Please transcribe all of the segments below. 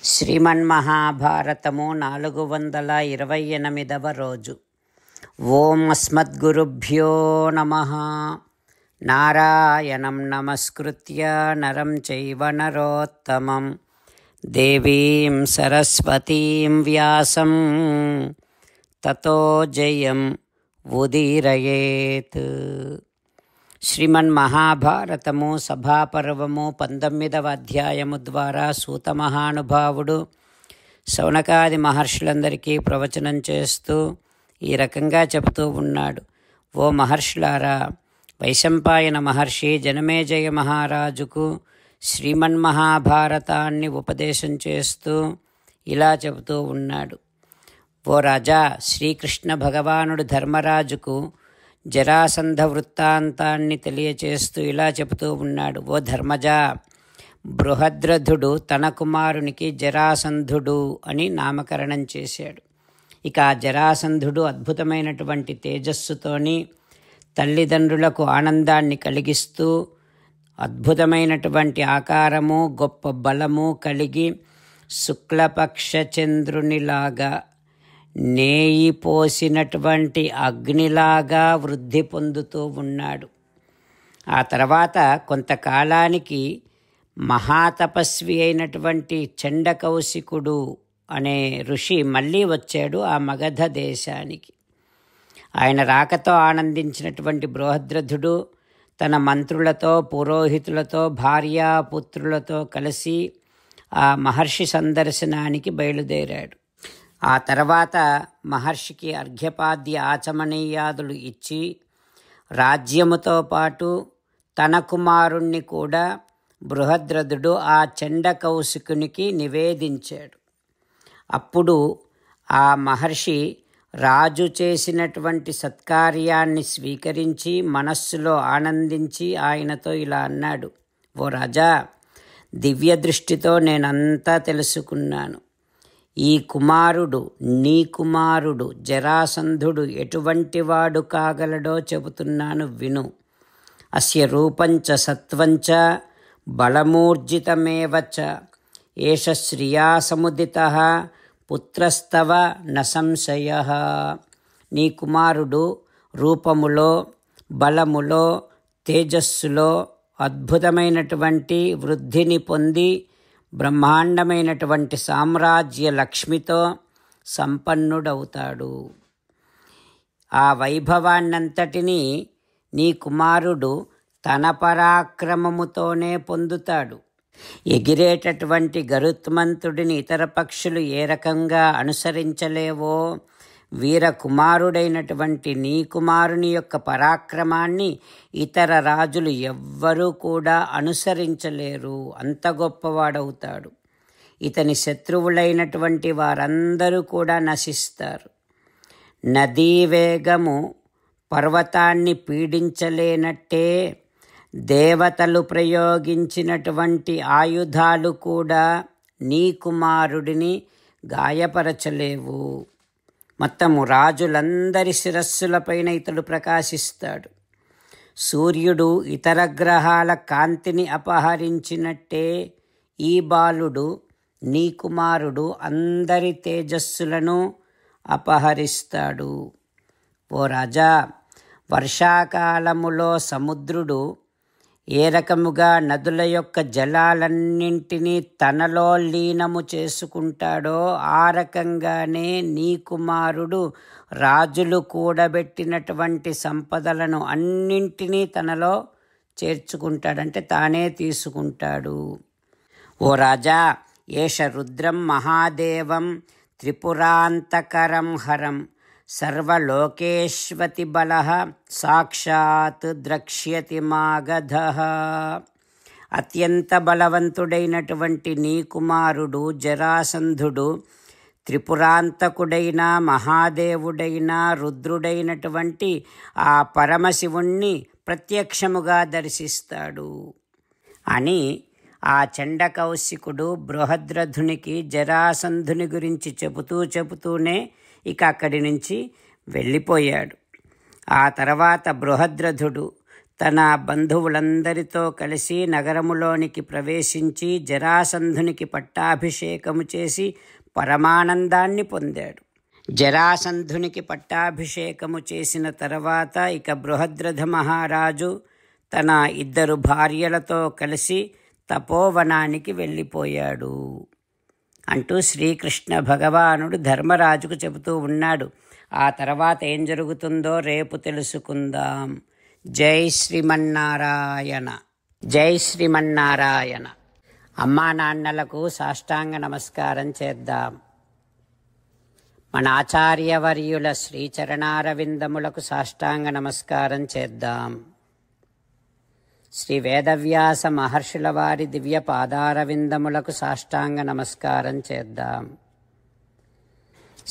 శ్రీమన్మహాభారతము 428వ రోజు. ఓం అస్మద్గురుభ్యో నమః. నారాయణం నమస్కృత్య నరం చైవ నరోత్తమం దేవీం సరస్వతీం వ్యాసం తతో జయం ఉదీరయేత్. శ్రీమన్మహాభారతము సభాపర్వము 19వ అధ్యాయము ద్వారా సూత మహానుభావుడు శౌనకాది మహర్షులందరికీ ప్రవచనం చేస్తూ ఈ రకంగా చెబుతూ ఉన్నాడు. ఓ మహర్షులారా, వైశంపాయన మహర్షి జనమేజయ మహారాజుకు శ్రీమన్మహాభారతాన్ని ఉపదేశం చేస్తూ ఇలా చెబుతూ ఉన్నాడు. ఓ రాజా, శ్రీకృష్ణ భగవానుడు ధర్మరాజుకు జరాసంధ వృత్తాంతాన్ని తెలియచేస్తూ ఇలా చెబుతూ ఉన్నాడు. ఓ ధర్మజా, బృహద్రథుడు తన కుమారునికి జరాసంధుడు అని నామకరణం చేశాడు. ఇక ఆ జరాసంధుడు అద్భుతమైనటువంటి తేజస్సుతోని తల్లిదండ్రులకు ఆనందాన్ని కలిగిస్తూ అద్భుతమైనటువంటి ఆకారము, గొప్ప బలము కలిగి శుక్లపక్ష చంద్రునిలాగా నేయి పోసినటువంటి అగ్నిలాగా వృద్ధి పొందుతూ ఉన్నాడు. ఆ తర్వాత కొంతకాలానికి మహాతపస్వి అయినటువంటి చండకౌశికుడు అనే ఋషి మళ్ళీ వచ్చాడు ఆ మగధ దేశానికి. ఆయన రాకతో ఆనందించినటువంటి బృహద్రథుడు తన మంత్రులతో, పురోహితులతో, భార్యాపుత్రులతో కలిసి ఆ మహర్షి సందర్శనానికి బయలుదేరాడు. ఆ తర్వాత మహర్షికి అర్ఘ్యపాద్య ఆచమనీయాదులు ఇచ్చి రాజ్యముతో పాటు తన కుమారుణ్ణి కూడా బృహద్రథుడు ఆ చండకౌశికునికి నివేదించాడు. అప్పుడు ఆ మహర్షి రాజు చేసినటువంటి సత్కార్యాన్ని స్వీకరించి మనస్సులో ఆనందించి ఆయనతో ఇలా అన్నాడు. ఓ రాజా, దివ్య దృష్టితో నేనంతా తెలుసుకున్నాను. ఈ కుమారుడు, నీ కుమారుడు జరాసంధుడు ఎటువంటి వాడు కాగలడో చెబుతున్నాను విను. అస్య రూపంచ సత్వంచ బలమూర్జితమేవ చ ఏష శ్రియా సముదితః పుత్రస్తవ న సంశయః. నీ కుమారుడు రూపములో, బలములో, తేజస్సులో అద్భుతమైనటువంటి వృద్ధిని పొంది బ్రహ్మాండమైనటువంటి సామ్రాజ్య లక్ష్మితో సంపన్నుడవుతాడు. ఆ వైభవాన్నంతటినీ నీ కుమారుడు తన పరాక్రమముతోనే పొందుతాడు. ఎగిరేటటువంటి గరుత్మంతుడిని ఇతర పక్షులు ఏ రకంగా అనుసరించలేవో, వీరకుమారుడైనటువంటి నీ కుమారుని యొక్క పరాక్రమాన్ని ఇతర రాజులు ఎవ్వరూ కూడా అనుసరించలేరు. అంత గొప్పవాడవుతాడు. ఇతని శత్రువులైనటువంటి వారందరూ కూడా నశిస్తారు. నదీ వేగము పర్వతాన్ని పీడించలేనట్టే దేవతలు ప్రయోగించినటువంటి ఆయుధాలు కూడా నీ కుమారుడిని గాయపరచలేవు. మొత్తము రాజులందరి శిరస్సులపైన ఇతడు ప్రకాశిస్తాడు. సూర్యుడు ఇతర గ్రహాల కాంతిని అపహరించినట్టే ఈ బాలుడు, నీ కుమారుడు అందరి తేజస్సులను అపహరిస్తాడు. ఓ రాజా, వర్షాకాలములో సముద్రుడు ఏ రకముగా నదుల యొక్క జలాలన్నింటినీ తనలో లీనము చేసుకుంటాడో ఆ రకంగానే నీ కుమారుడు రాజులు కూడబెట్టినటువంటి సంపదలను అన్నింటినీ తనలో చేర్చుకుంటాడంటే తానే తీసుకుంటాడు. ఓ రాజా, ఏష రుద్రం మహాదేవం త్రిపురాంతకరం హరం సర్వలోకేష్వతి బలః సాక్షాత్ ద్రక్ష్యతి మాగధః. అత్యంత బలవంతుడైనటువంటి నీ కుమారుడు జరాసంధుడు త్రిపురాంతకుడైన మహాదేవుడైన రుద్రుడైనటువంటి ఆ పరమశివుణ్ణి ప్రత్యక్షముగా దర్శిస్తాడు అని ఆ చండకౌశికుడు బృహద్రథునికి జరాసంధుని గురించి చెబుతూనే ఇక అక్కడి నుంచి వెళ్ళిపోయాడు. ఆ తర్వాత బృహద్రథుడు తన బంధువులందరితో కలిసి నగరములోనికి ప్రవేశించి జరాసంధునికి పట్టాభిషేకము చేసి పరమానందాన్ని పొందాడు. జరాసంధునికి పట్టాభిషేకము చేసిన తర్వాత ఇక బృహద్రథ మహారాజు తన 2 భార్యలతో కలిసి తపోవనానికి వెళ్ళిపోయాడు అంటూ శ్రీకృష్ణ భగవానుడు ధర్మరాజుకు చెబుతూ ఉన్నాడు. ఆ తర్వాత ఏం జరుగుతుందో రేపు తెలుసుకుందాం. జై శ్రీమన్నారాయణ. జై శ్రీమన్నారాయణ. అమ్మా నాన్నలకు సాష్టాంగ నమస్కారం చేద్దాం. మన ఆచార్యవర్యుల శ్రీచరణారవిందములకు సాష్టాంగ నమస్కారం చేద్దాం. శ్రీ వేదవ్యాస మహర్షుల వారి దివ్య పాదారవిందములకు సాష్టాంగ నమస్కారం చేద్దాం.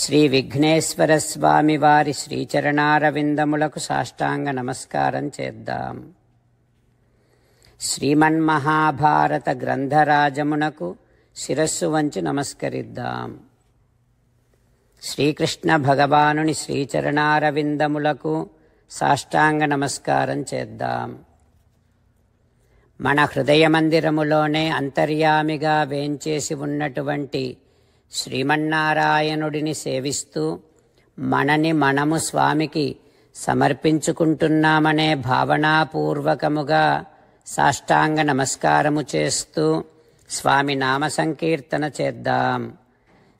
శ్రీ విఘ్నేశ్వర స్వామి వారి శ్రీచరణారవిందములకు సాష్టాంగ నమస్కారం చేద్దాం. శ్రీమన్మహాభారత గ్రంథరాజమునకు శిరస్సు వంచి నమస్కరిద్దాం. శ్రీకృష్ణ భగవానుని శ్రీచరణారవిందములకు సాష్టాంగ నమస్కారం చేద్దాం. మన హృదయ మందిరములోనే అంతర్యామిగా వేంచేసి ఉన్నటువంటి శ్రీమన్నారాయణుడిని సేవిస్తూ మనని మనము స్వామికి సమర్పించుకుంటున్నామనే భావనాపూర్వకముగా సాష్టాంగ నమస్కారము చేస్తూ స్వామి నామ సంకీర్తన చేద్దాం.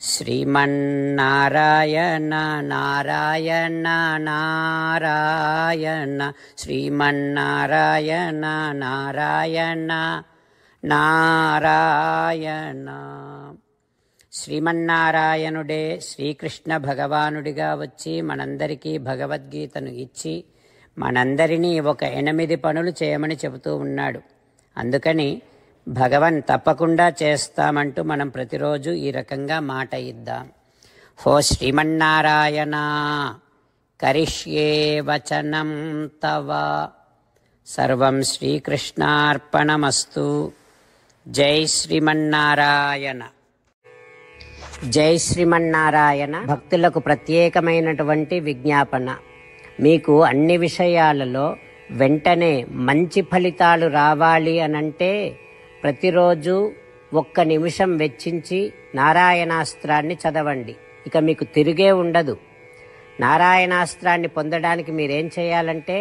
శ్రీమన్నారాయణ నారాయణ నారాయణ శ్రీమన్నారాయణ నారాయణ నారాయణ. శ్రీమన్నారాయణుడే శ్రీకృష్ణ భగవానుడిగా వచ్చి మనందరికీ భగవద్గీతను ఇచ్చి మనందరినీ ఒక 8 పనులు చేయమని చెబుతూ ఉన్నాడు. అందుకని భగవన్ తప్పకుండా చేస్తామంటూ మనం ప్రతిరోజు ఈ రకంగా మాట ఇద్దాం. హో శ్రీమన్నారాయణ కరిష్యే వచనం తవ సర్వం శ్రీకృష్ణార్పణమస్తు. జై శ్రీమన్నారాయణ. జై శ్రీమన్నారాయణ. భక్తులకు ప్రత్యేకమైనటువంటి విజ్ఞాపన. మీకు అన్ని విషయాలలో వెంటనే మంచి ఫలితాలు రావాలి అనంటే ప్రతిరోజు 1 నిమిషం వెచ్చించి నారాయణాస్త్రాన్ని చదవండి. ఇక మీకు తిరిగే ఉండదు. నారాయణాస్త్రాన్ని పొందడానికి మీరేం చేయాలంటే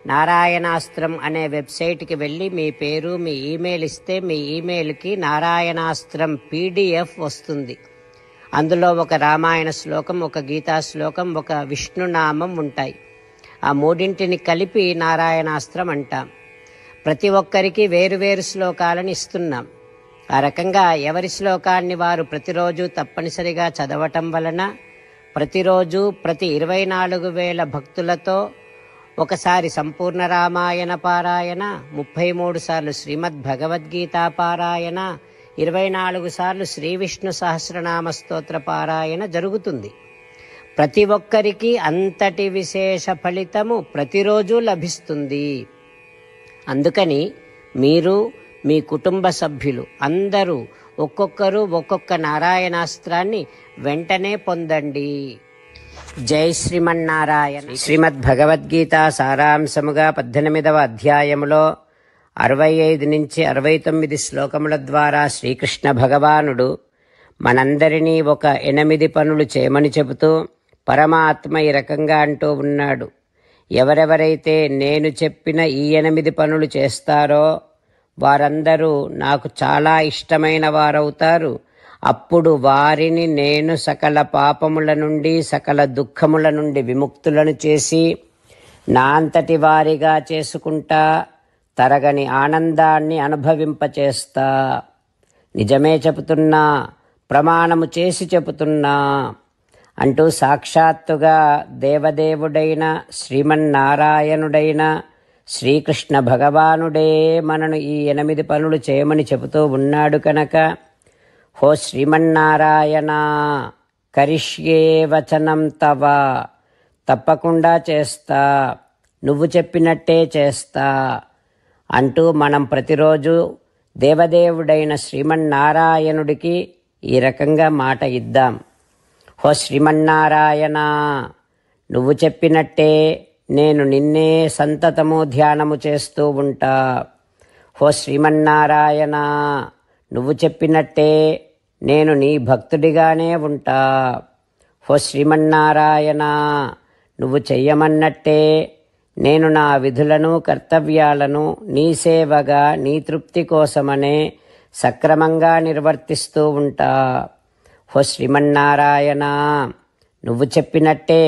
నారాయణాస్త్రం అనే వెబ్సైట్కి వెళ్ళి మీ పేరు మీ ఈమెయిల్ ఇస్తే మీ ఈమెయిల్కి నారాయణాస్త్రం PDF వస్తుంది. అందులో ఒక రామాయణ శ్లోకం, ఒక గీతా శ్లోకం, ఒక విష్ణునామం ఉంటాయి. ఆ 3 కలిపి నారాయణాస్త్రం అంటాం. ప్రతి ఒక్కరికి వేరువేరు శ్లోకాలను ఇస్తున్నాం. ఆ రకంగా ఎవరి శ్లోకాన్ని వారు ప్రతిరోజు తప్పనిసరిగా చదవటం వలన ప్రతిరోజు ప్రతి 24,000 భక్తులతో ఒకసారి సంపూర్ణ రామాయణ పారాయణ, 33 సార్లు శ్రీమద్ భగవద్గీత పారాయణ, 24 సార్లు శ్రీ విష్ణు సహస్రనామ స్తోత్ర పారాయణ జరుగుతుంది. ప్రతి ఒక్కరికి అంతటి విశేష ఫలితము ప్రతిరోజు లభిస్తుంది. అందుకని మీరు మీ కుటుంబ సభ్యులు అందరూ ఒక్కొక్కరు ఒక్కొక్క నారాయణాస్త్రాన్ని వెంటనే పొందండి. జై శ్రీమన్నారాయణ. శ్రీమద్ భగవద్గీత సారాంశముగా 18వ అధ్యాయములో 65 నుంచి 69 శ్లోకముల ద్వారా శ్రీకృష్ణ భగవానుడు మనందరినీ ఒక 8 పనులు చేయమని చెబుతూ పరమాత్మ ఈ రకంగా అంటూ ఉన్నాడు. ఎవరెవరైతే నేను చెప్పిన ఈ 8 పనులు చేస్తారో వారందరూ నాకు చాలా ఇష్టమైన వారవుతారు. అప్పుడు వారిని నేను సకల పాపముల నుండి సకల దుఃఖముల నుండి విముక్తులను చేసి నా అంతటి వారిగా చేసుకుంటా, తరగని ఆనందాన్ని అనుభవింపచేస్తా. నిజమే చెబుతున్నా, ప్రమాణము చేసి చెబుతున్నా అంటూ సాక్షాత్తుగా దేవదేవుడైన శ్రీమన్నారాయణుడైన శ్రీకృష్ణ భగవానుడే మనను ఈ 8 పనులు చేయమని చెబుతూ ఉన్నాడు కనుక హో శ్రీమన్నారాయణ కరిష్యే వచనం తవ, తప్పకుండా చేస్తా, నువ్వు చెప్పినట్టే చేస్తా అంటూ మనం ప్రతిరోజు దేవదేవుడైన శ్రీమన్నారాయణుడికి ఈ రకంగా మాట ఇద్దాం. హో శ్రీమన్నారాయణ, నువ్వు చెప్పినట్టే నేను నిన్నే సంతతము ధ్యానము చేస్తూ ఉంటా. ఓ శ్రీమన్నారాయణ, నువ్వు చెప్పినట్టే నేను నీ భక్తుడిగానే ఉంటా. ఓ శ్రీమన్నారాయణ, నువ్వు చెయ్యమన్నట్టే నేను నా విధులను కర్తవ్యాలను నీ సేవగా నీ తృప్తి కోసమనే సక్రమంగా నిర్వర్తిస్తూ ఉంటా. ఓ శ్రీమన్నారాయణ, నువ్వు చెప్పినట్టే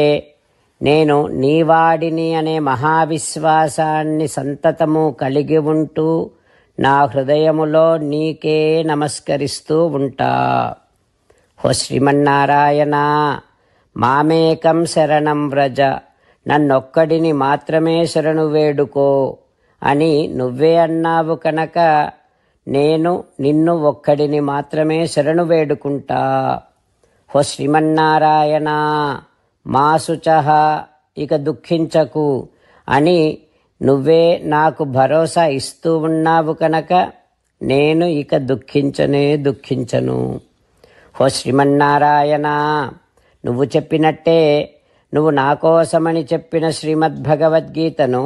నేను నీవాడిని అనే మహావిశ్వాసాన్ని సంతతము కలిగి ఉంటూ నా హృదయములో నీకే నమస్కరిస్తూ ఉంటా. ఓ శ్రీమన్నారాయణ, మామేకం శరణం వ్రజ, నన్నొక్కడిని మాత్రమే శరణు వేడుకో అని నువ్వే అన్నావు కనుక నేను నిన్ను ఒక్కడిని మాత్రమే శరణు వేడుకుంటా. ఓ శ్రీమన్నారాయణ, మా శుచః, ఇక దుఃఖించకు అని నువ్వే నాకు భరోసా ఇస్తూ ఉన్నావు కనుక నేను ఇక దుఃఖించను. ఓ శ్రీమన్నారాయణ, నువ్వు చెప్పినట్టే నువ్వు నా కోసమని చెప్పిన శ్రీమద్భగవద్గీతను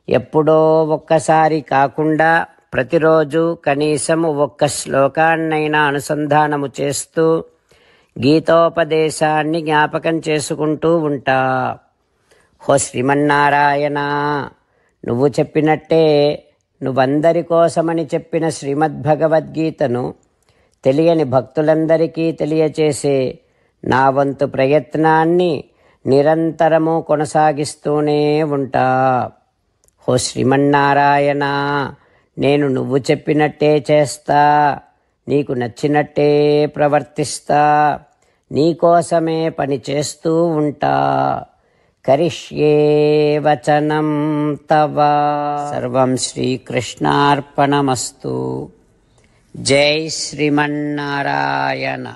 ఎప్పుడో ఒక్కసారి కాకుండా ప్రతిరోజు కనీసం ఒక్క శ్లోకాన్నైనా అనుసంధానము చేస్తూ గీతోపదేశాన్ని జ్ఞాపకం చేసుకుంటూ ఉంటా. ఓ శ్రీమన్నారాయణ, నువ్వు చెప్పినట్టే నువ్వందరి కోసమని చెప్పిన శ్రీమద్భగవద్గీతను తెలియని భక్తులందరికీ తెలియచేసే నా వంతు ప్రయత్నాన్ని నిరంతరము కొనసాగిస్తూనే ఉంటా. ఓ శ్రీమన్నారాయణ, నేను నువ్వు చెప్పినట్టే చేస్తా, నీకు నచ్చినట్టే ప్రవర్తిస్తా, నీకోసమే పని చేస్తూ ఉంటా. కరిష్యే వచనం తవ. సర్వం శ్రీకృష్ణార్పణమస్తు. జై శ్రీమన్నారాయణ.